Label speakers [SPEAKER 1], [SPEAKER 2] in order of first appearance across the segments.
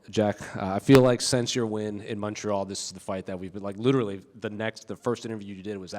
[SPEAKER 1] Jack, I feel like since your win in Montreal, this is the fight that we've been like literally the first interview you did was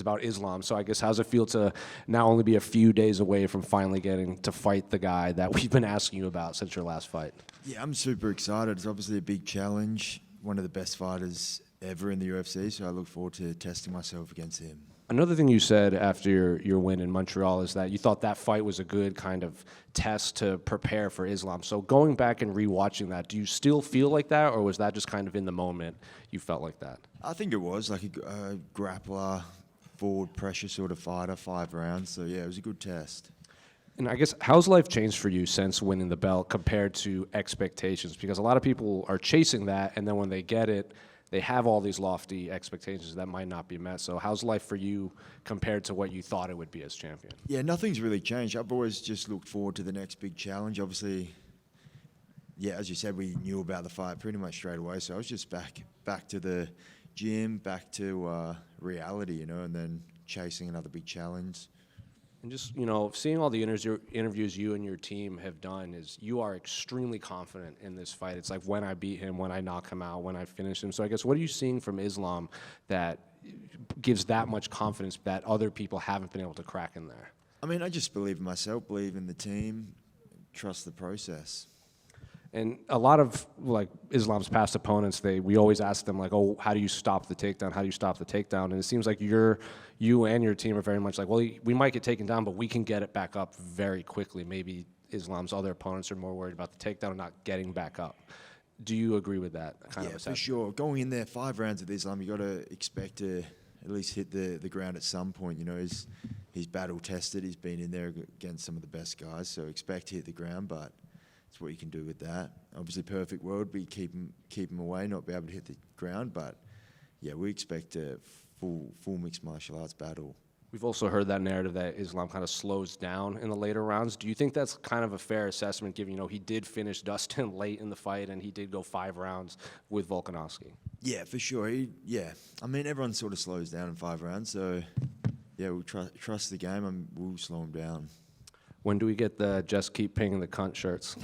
[SPEAKER 1] about Islam. So I guess how's it feel to now only be a few days away from finally getting to fight the guy that we've been asking you about since your last fight?
[SPEAKER 2] Yeah, I'm super excited. It's obviously a big challenge. One of the best fighters ever in the UFC, so I look forward to testing myself against him.
[SPEAKER 1] Another thing you said after your win in Montreal is that you thought that fight was a good kind of test to prepare for Islam. So going back and rewatching that, do you still feel like that, or was that just kind of in the moment you felt like that?
[SPEAKER 2] I think it was like a grappler, forward pressure sort of fighter, 5 rounds. So yeah, it was a good test.
[SPEAKER 1] And I guess, how's life changed for you since winning the belt compared to expectations? Because a lot of people are chasing that, and then when they get it, they have all these lofty expectations that might not be met. So how's life for you compared to what you thought it would be as champion?
[SPEAKER 2] Yeah, nothing's really changed. I've always just looked forward to the next big challenge. Obviously, yeah, as you said, we knew about the fight pretty much straight away. So I was just back to the gym, back to reality, and then chasing another big challenge.
[SPEAKER 1] And just, seeing all the interviews you and your team have done is you are extremely confident in this fight. It's like when I beat him, when I knock him out, when I finish him. So I guess what are you seeing from Islam that gives that much confidence that other people haven't been able to crack in there?
[SPEAKER 2] I mean, I just believe in myself, believe in the team, trust the process.
[SPEAKER 1] And a lot of Islam's past opponents, we always ask them oh, how do you stop the takedown? How do you stop the takedown? And it seems like you and your team are very much like, well, we might get taken down, but we can get it back up very quickly. Maybe Islam's other opponents are more worried about the takedown and not getting back up. Do you agree with that kind of assessment?
[SPEAKER 2] For sure. Going in there 5 rounds of Islam, you got to expect to at least hit the ground at some point. He's battle tested. He's been in there against some of the best guys, so expect to hit the ground, but it's what you can do with that. Obviously, perfect world, we keep him away, not be able to hit the ground. But yeah, we expect a full mixed martial arts battle.
[SPEAKER 1] We've also heard that narrative that Islam kind of slows down in the later rounds. Do you think that's kind of a fair assessment, given he did finish Dustin late in the fight and he did go 5 rounds with Volkanovski?
[SPEAKER 2] Yeah, for sure. I mean, everyone sort of slows down in 5 rounds, so yeah, we'll trust the game and we'll slow him down.
[SPEAKER 1] When do we get the just keep pinging the cunt shirts?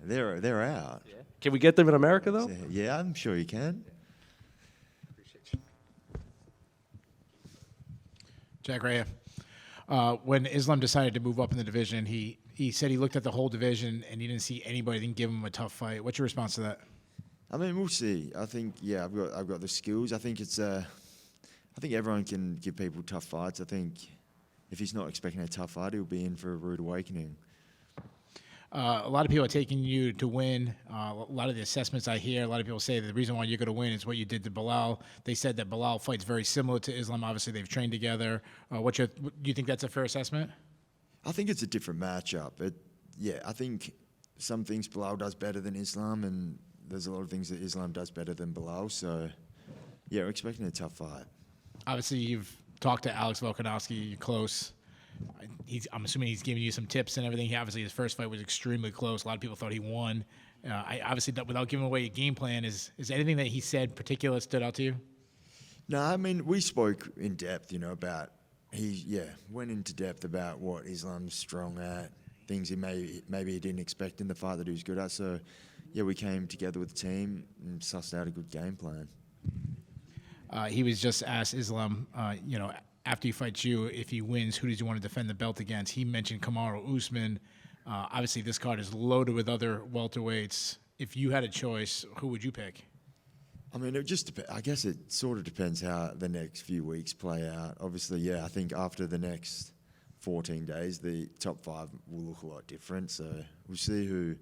[SPEAKER 2] They're out.
[SPEAKER 1] Yeah. Can we get them in America, though?
[SPEAKER 2] Yeah, I'm sure you can.
[SPEAKER 3] Appreciate you. Jack Rea, when Islam decided to move up in the division, he said he looked at the whole division and he didn't see anybody that can give him a tough fight. What's your response to that?
[SPEAKER 2] I mean, we'll see. I think, yeah, I've got the skills. I think I think everyone can give people tough fights. I think if he's not expecting a tough fight, he'll be in for a rude awakening.
[SPEAKER 3] A lot of people are taking you to win. A lot of the assessments I hear, a lot of people say that the reason why you're going to win is what you did to Belal. They said that Belal fights very similar to Islam. Obviously, they've trained together. Do you think that's a fair assessment?
[SPEAKER 2] I think it's a different matchup. I think some things Belal does better than Islam, and there's a lot of things that Islam does better than Belal. So, yeah, we're expecting a tough fight.
[SPEAKER 3] Obviously, you've talked to Alex Volkanovski. You're close. I'm assuming he's giving you some tips and everything. Obviously, his first fight was extremely close. A lot of people thought he won. Obviously, without giving away your game plan, is anything that he said particular stood out to you?
[SPEAKER 2] No, I mean, we spoke in depth, about went into depth about what Islam's strong at, things he maybe he didn't expect in the fight that he was good at. So, yeah, we came together with the team and sussed out a good game plan.
[SPEAKER 3] He was just asked Islam, after he fights you, if he wins, who does he want to defend the belt against? He mentioned Kamaru Usman. Obviously, this card is loaded with other welterweights. If you had a choice, who would you pick?
[SPEAKER 2] I mean, it just depends. I guess it sort of depends how the next few weeks play out. Obviously, yeah, I think after the next 14 days, the top 5 will look a lot different. So we'll see who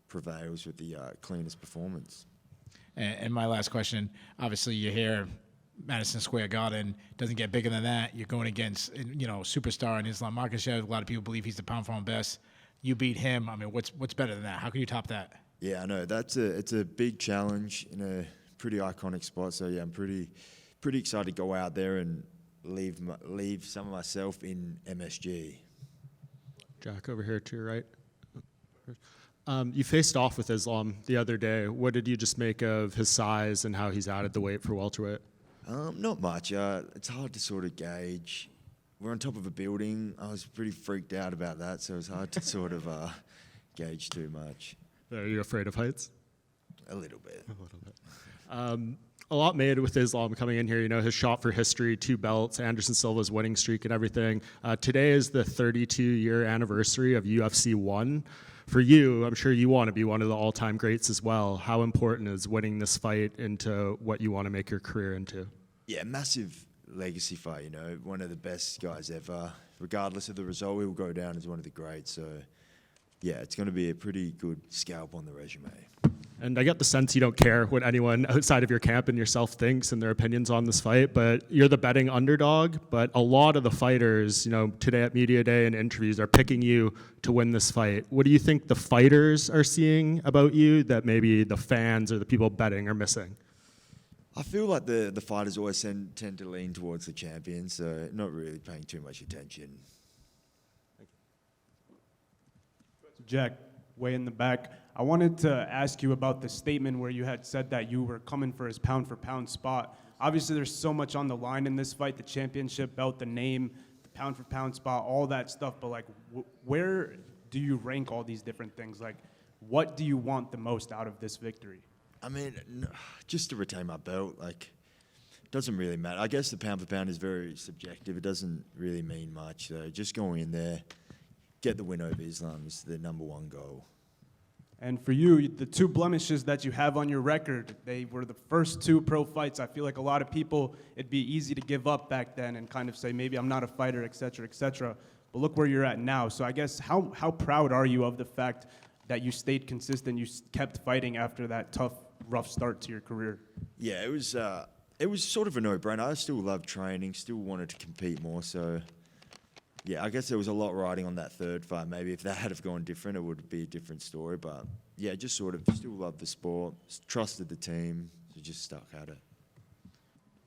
[SPEAKER 2] prevails with the cleanest performance.
[SPEAKER 3] And my last question, obviously, you're here, Madison Square Garden, doesn't get bigger than that. You're going against, superstar in Islam Makhachev. A lot of people believe he's the pound-for-pound best. You beat him. I mean, what's better than that? How can you top that?
[SPEAKER 2] Yeah, I know. It's a big challenge in a pretty iconic spot. So, yeah, I'm pretty excited to go out there and leave some of myself in MSG.
[SPEAKER 4] Jack, over here to your right. You faced off with Islam the other day. What did you just make of his size and how he's added the weight for welterweight?
[SPEAKER 2] Not much. It's hard to sort of gauge. We're on top of a building. I was pretty freaked out about that, so it's hard to sort of gauge too much.
[SPEAKER 4] Are you afraid of heights?
[SPEAKER 2] A little bit.
[SPEAKER 4] A lot made with Islam coming in here, you know, his shot for history, 2 belts, Anderson Silva's winning streak and everything. Today is the 32-year anniversary of UFC 1. For you, I'm sure you want to be one of the all-time greats as well. How important is winning this fight into what you want to make your career into?
[SPEAKER 2] Yeah, massive legacy fight, you know, one of the best guys ever. Regardless of the result, he will go down as one of the greats. So, yeah, it's going to be a pretty good scalp on the resume.
[SPEAKER 4] And I get the sense you don't care what anyone outside of your camp and yourself thinks and their opinions on this fight, but you're the betting underdog. But a lot of the fighters, you know, today at Media Day and interviews are picking you to win this fight. What do you think the fighters are seeing about you that maybe the fans or the people betting are missing?
[SPEAKER 2] I feel like the fighters always tend to lean towards the champion, so not really paying too much attention.
[SPEAKER 5] Jack, way in the back. I wanted to ask you about the statement where you had said that you were coming for his pound-for-pound spot. Obviously, there's so much on the line in this fight, the championship belt, the name, the pound-for-pound spot, all that stuff. But, like, where do you rank all these different things? Like, what do you want the most out of this victory?
[SPEAKER 2] I mean, just to retain my belt, like, it doesn't really matter. I guess the pound-for-pound is very subjective. It doesn't really mean much. So just going in there, get the win over Islam is the #1 goal.
[SPEAKER 5] And for you, the 2 blemishes that you have on your record, they were the first 2 pro fights. I feel like a lot of people, it'd be easy to give up back then and kind of say, maybe I'm not a fighter, et cetera, et cetera. But look where you're at now. So I guess how proud are you of the fact that you stayed consistent, you kept fighting after that tough, rough start to your career?
[SPEAKER 2] Yeah, it was sort of a no-brainer. I still loved training, still wanted to compete more, so... Yeah, I guess there was a lot riding on that third fight. Maybe if that had have gone different, it would be a different story. But yeah, just sort of still loved the sport, trusted the team, so just stuck at it.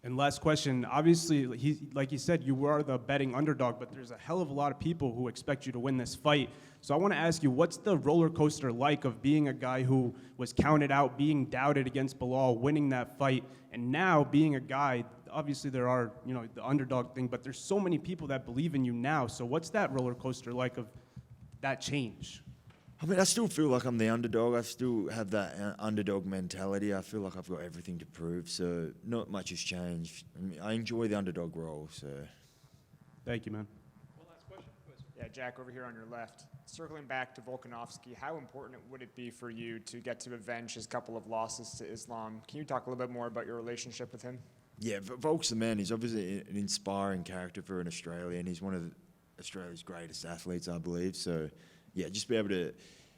[SPEAKER 5] And last question, obviously, like you said, you are the betting underdog, but there's a hell of a lot of people who expect you to win this fight. So I want to ask you, what's the roller coaster like of being a guy who was counted out, being doubted against Bilal, winning that fight, and now being a guy, obviously there are, you know, the underdog thing, but there's so many people that believe in you now. So what's that roller coaster like of that change?
[SPEAKER 2] I mean, I still feel like I'm the underdog. I still have that underdog mentality. I feel like I've got everything to prove, so not much has changed. I mean, I enjoy the underdog role, so...
[SPEAKER 5] Thank you, man.
[SPEAKER 6] One last question. Yeah, Jack, over here on your left. Circling back to Volkanovski, how important would it be for you to get to avenge his couple of losses to Islam? Can you talk a little bit more about your relationship with him?
[SPEAKER 2] Yeah, Volk's the man. He's obviously an inspiring character for an Australian. He's one of Australia's greatest athletes, I believe, so... Yeah, just be able to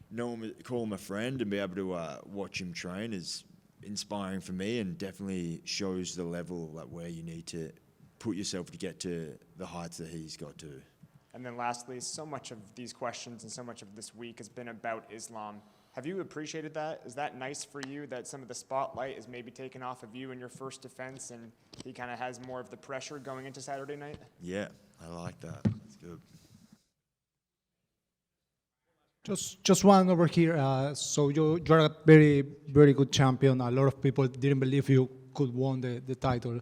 [SPEAKER 2] know him, call him a friend, and be able to watch him train is inspiring for me, and definitely shows the level like where you need to put yourself to get to the heights that he's got to.
[SPEAKER 6] And then lastly, so much of these questions and so much of this week has been about Islam. Have you appreciated that? Is that nice for you that some of the spotlight is maybe taken off of you in your first defense, and he kind of has more of the pressure going into Saturday night?
[SPEAKER 2] Yeah, I like that. That's good.
[SPEAKER 7] Just one over here. So you're a very, very good champion. A lot of people didn't believe you could win the title.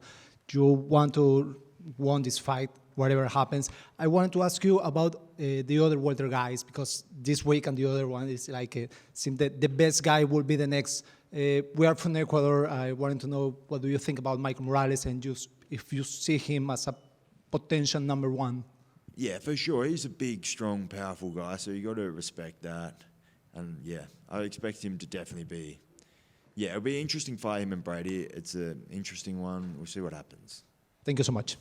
[SPEAKER 7] You want to win this fight, whatever happens. I wanted to ask you about the other welter guys, because this week and the other one is like, seems that the best guy will be the next. We are from Ecuador. I wanted to know, what do you think about Michael Morales, and if you see him as a potential #1?
[SPEAKER 2] Yeah, for sure. He's a big, strong, powerful guy, so you got to respect that. And yeah, I expect him to definitely be. Yeah, it'll be an interesting fight, him and Brady. It's an interesting one. We'll see what happens.
[SPEAKER 7] Thank you so much.